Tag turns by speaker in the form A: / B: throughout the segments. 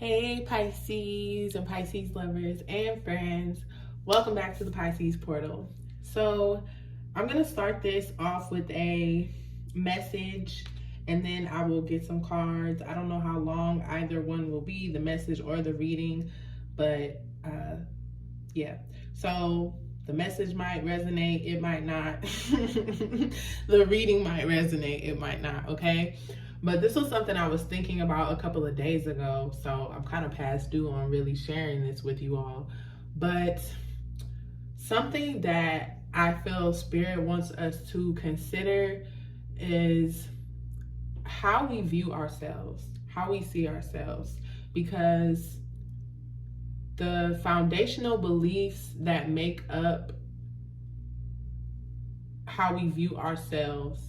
A: Hey Pisces and Pisces lovers and friends, welcome back to the Pisces portal. So I'm going to start this off with a message and then I will get some cards. I don't know how long either one will be, the message or the reading, but yeah. So the message might resonate, it might not. The reading might resonate, it might not, okay? But this was something I was thinking about a couple of days ago, so I'm kind of past due on really sharing this with you all. But something that I feel Spirit wants us to consider is how we view ourselves, how we see ourselves, because the foundational beliefs that make up how we view ourselves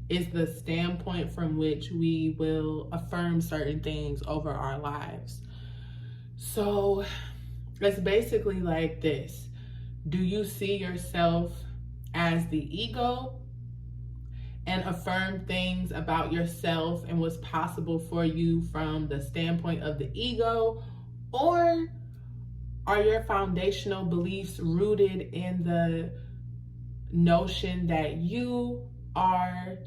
A: is the standpoint from which we will affirm certain things over our lives. So it's basically like this. Do you see yourself as the ego and affirm things about yourself and what's possible for you from the standpoint of the ego? Or are your foundational beliefs rooted in the notion that you are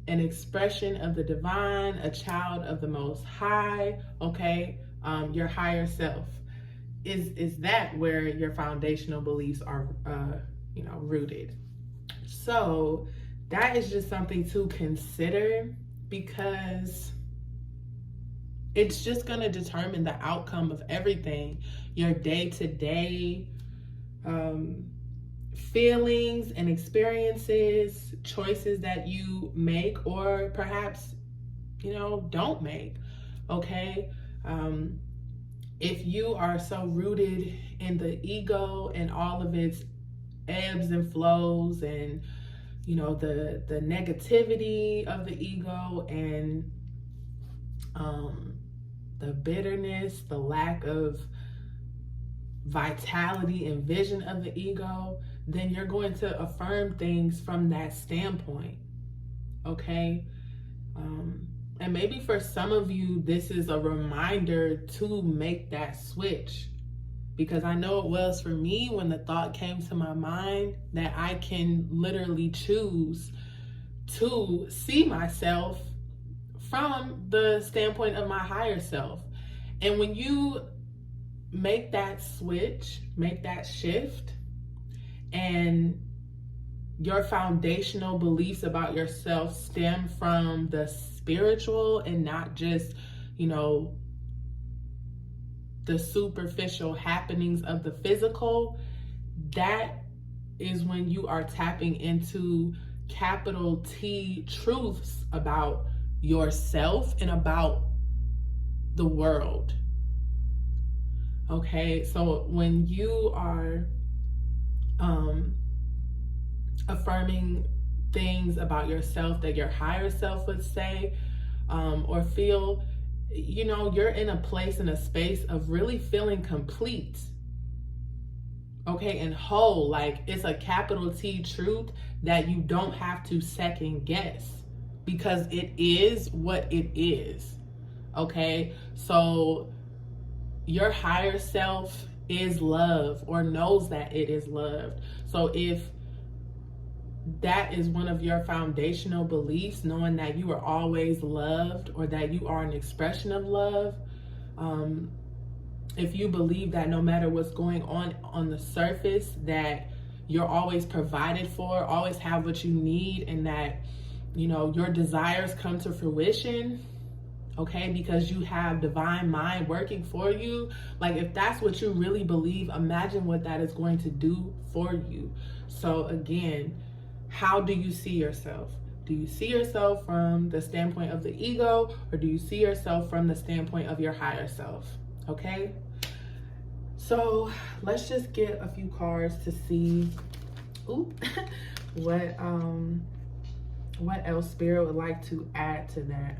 A: an expression of the divine, a child of the Most High, okay? Your higher self. Is that where your foundational beliefs are, rooted? So that is just something to consider, because it's just going to determine the outcome of everything. Your day-to-day feelings and experiences, choices that you make or perhaps, don't make, okay? If you are so rooted in the ego and all of its ebbs and flows and, the negativity of the ego and the bitterness, the lack of vitality and vision of the ego, then you're going to affirm things from that standpoint, okay? And maybe for some of you, this is a reminder to make that switch, because I know it was for me when the thought came to my mind that I can literally choose to see myself from the standpoint of my higher self. And when you make that switch, make that shift, and your foundational beliefs about yourself stem from the spiritual and not just, the superficial happenings of the physical, that is when you are tapping into capital T truths about yourself and about the world. Okay, so when you are affirming things about yourself that your higher self would say, or feel, you're in a place, in a space of really feeling complete, okay, and whole. Like, it's a capital T truth that you don't have to second guess, because it is what it is, okay? So your higher self is love, or knows that it is loved. So if that is one of your foundational beliefs, knowing that you are always loved, or that you are an expression of love, if you believe that no matter what's going on the surface, that you're always provided for, always have what you need, and that, your desires come to fruition, okay, because you have divine mind working for you. Like, if that's what you really believe, imagine what that is going to do for you. So again, how do you see yourself? Do you see yourself from the standpoint of the ego, or do you see yourself from the standpoint of your higher self? Okay, so let's just get a few cards to see what else Spirit would like to add to that.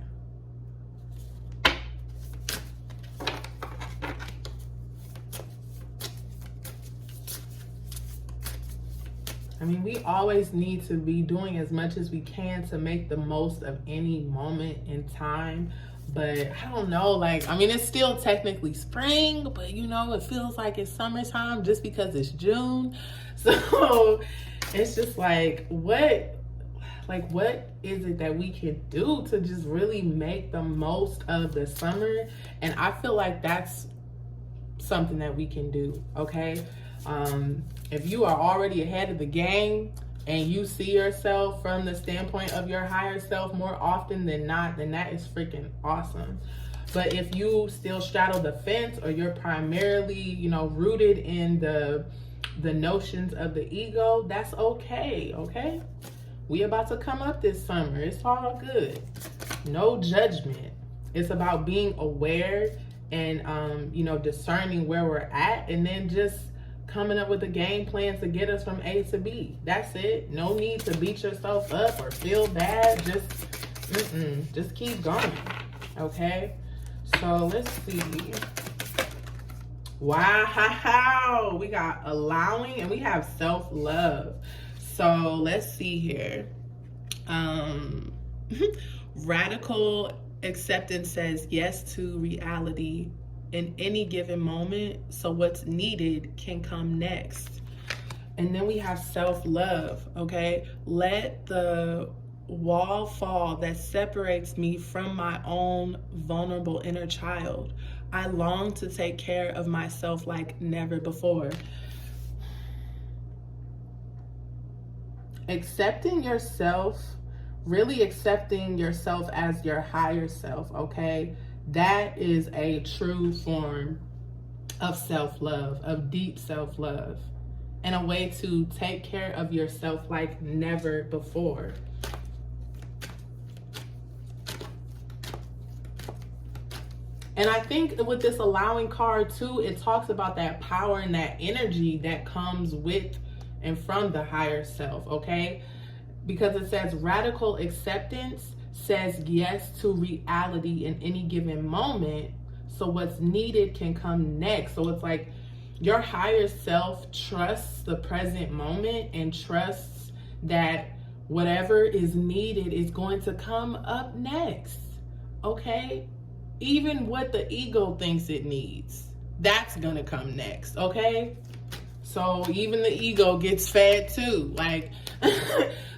A: I mean, we always need to be doing as much as we can to make the most of any moment in time, But I don't know, like, I mean, it's still technically spring, but you know, it feels like it's summertime just because it's June. So it's just like, what is it that we can do to just really make the most of the summer? And I feel like that's something that we can do, okay? If you are already ahead of the game and you see yourself from the standpoint of your higher self more often than not, then that is freaking awesome. But if you still straddle the fence, or you're primarily, you know, rooted in the notions of the ego, that's okay, okay? We about to come up this summer. It's all good. No judgment. It's about being aware and, you know, discerning where we're at, and then just coming up with a game plan to get us from A to B. That's it. No need to beat yourself up or feel bad. Just keep going. Okay? So let's see. Wow. We got allowing and we have self-love. So let's see here. Radical acceptance says yes to reality in any given moment, so what's needed can come next. And then we have self-love, okay? Let the wall fall that separates me from my own vulnerable inner child. I long to take care of myself like never before. Accepting yourself, really accepting yourself as your higher self, okay? That is a true form of self-love, of deep self-love, and a way to take care of yourself like never before. And I think with this allowing card too, it talks about that power and that energy that comes with and from the higher self, okay? Because it says radical acceptance says yes to reality in any given moment, so what's needed can come next. So it's like your higher self trusts the present moment and trusts that whatever is needed is going to come up next, okay? Even what the ego thinks it needs, that's gonna come next, okay? So even the ego gets fed too, like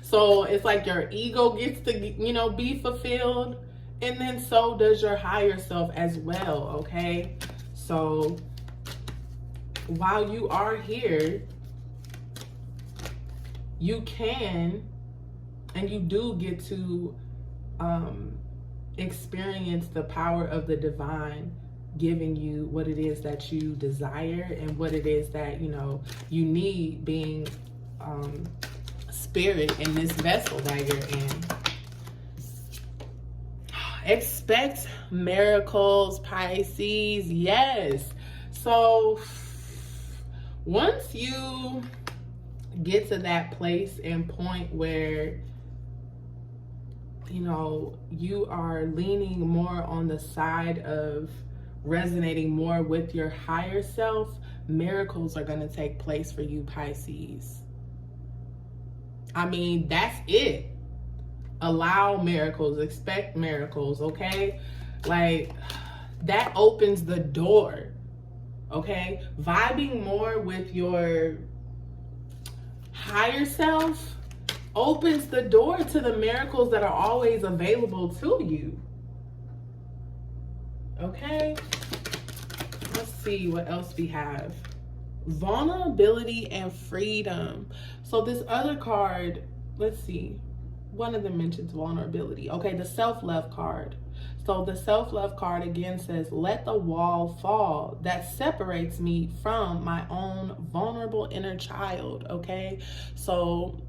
A: so it's like your ego gets to, you know, be fulfilled, and then so does your higher self as well, okay? So while you are here, you can and you do get to experience the power of the divine giving you what it is that you desire and what it is that, you know, you need, being spirit in this vessel that you're in. Expect miracles, Pisces. Yes. So once you get to that place and point where, you know, you are leaning more on the side of resonating more with your higher self, miracles are going to take place for you, Pisces. I mean, that's it. Allow miracles, expect miracles, okay? Like, that opens the door, okay? Vibing more with your higher self opens the door to the miracles that are always available to you, okay? Let's see what else we have. Vulnerability and freedom. So this other card, let's see, one of them mentions vulnerability. Okay, the self-love card. So the self-love card again says, let the wall fall that separates me from my own vulnerable inner child, okay? So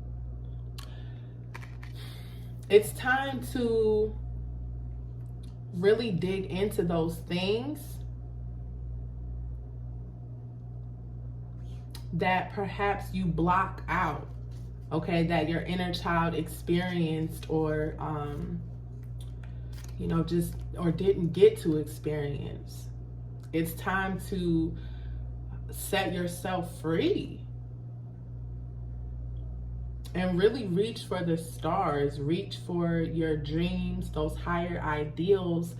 A: it's time to really dig into those things that perhaps you block out, okay, that your inner child experienced or, you know, just, or didn't get to experience. It's time to set yourself free and really reach for the stars, reach for your dreams, those higher ideals,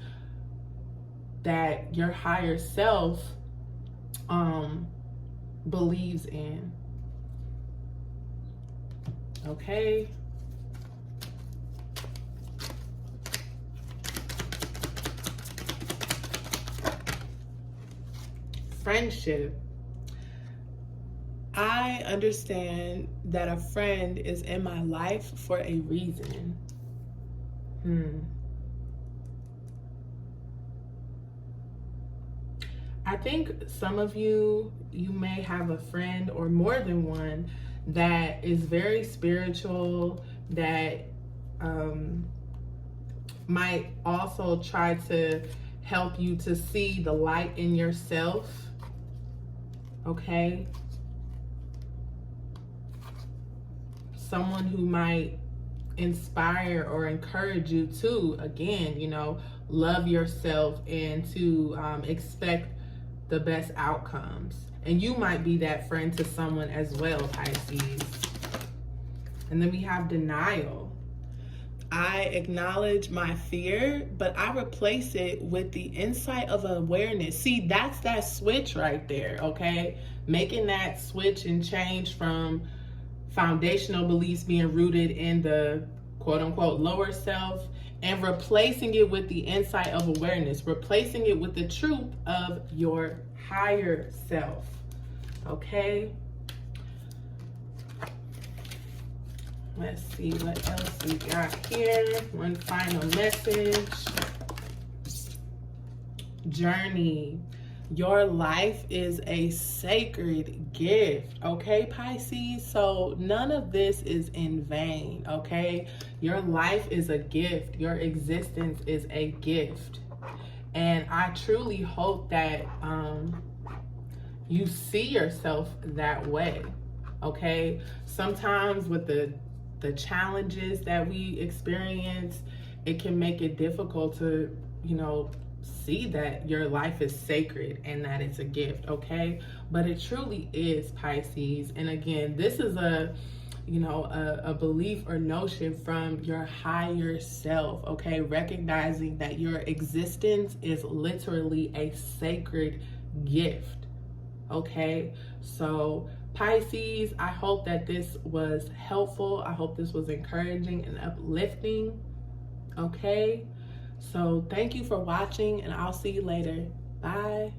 A: that your higher self believes in. Okay. Friendship. I understand that a friend is in my life for a reason. I think some of you may have a friend or more than one that is very spiritual, that might also try to help you to see the light in yourself. Okay? Someone who might inspire or encourage you to, again, love yourself and to expect the best outcomes. And you might be that friend to someone as well, Pisces. And then we have denial. I acknowledge my fear, but I replace it with the insight of awareness. See, that's that switch right there, okay? Making that switch and change from foundational beliefs being rooted in the quote-unquote lower self, and replacing it with the insight of awareness, replacing it with the truth of your higher self. Okay? Let's see what else we got here. One final message. Journey. Your life is a sacred gift, okay, Pisces? So none of this is in vain, okay? Your life is a gift. Your existence is a gift. And I truly hope that you see yourself that way, okay? Sometimes with the challenges that we experience, it can make it difficult to, see that your life is sacred and that it's a gift, okay? But it truly is, Pisces. And again, this is a belief or notion from your higher self, okay? Recognizing that your existence is literally a sacred gift, okay? So Pisces, I hope that this was helpful. I hope this was encouraging and uplifting, okay? So thank you for watching, and I'll see you later. Bye.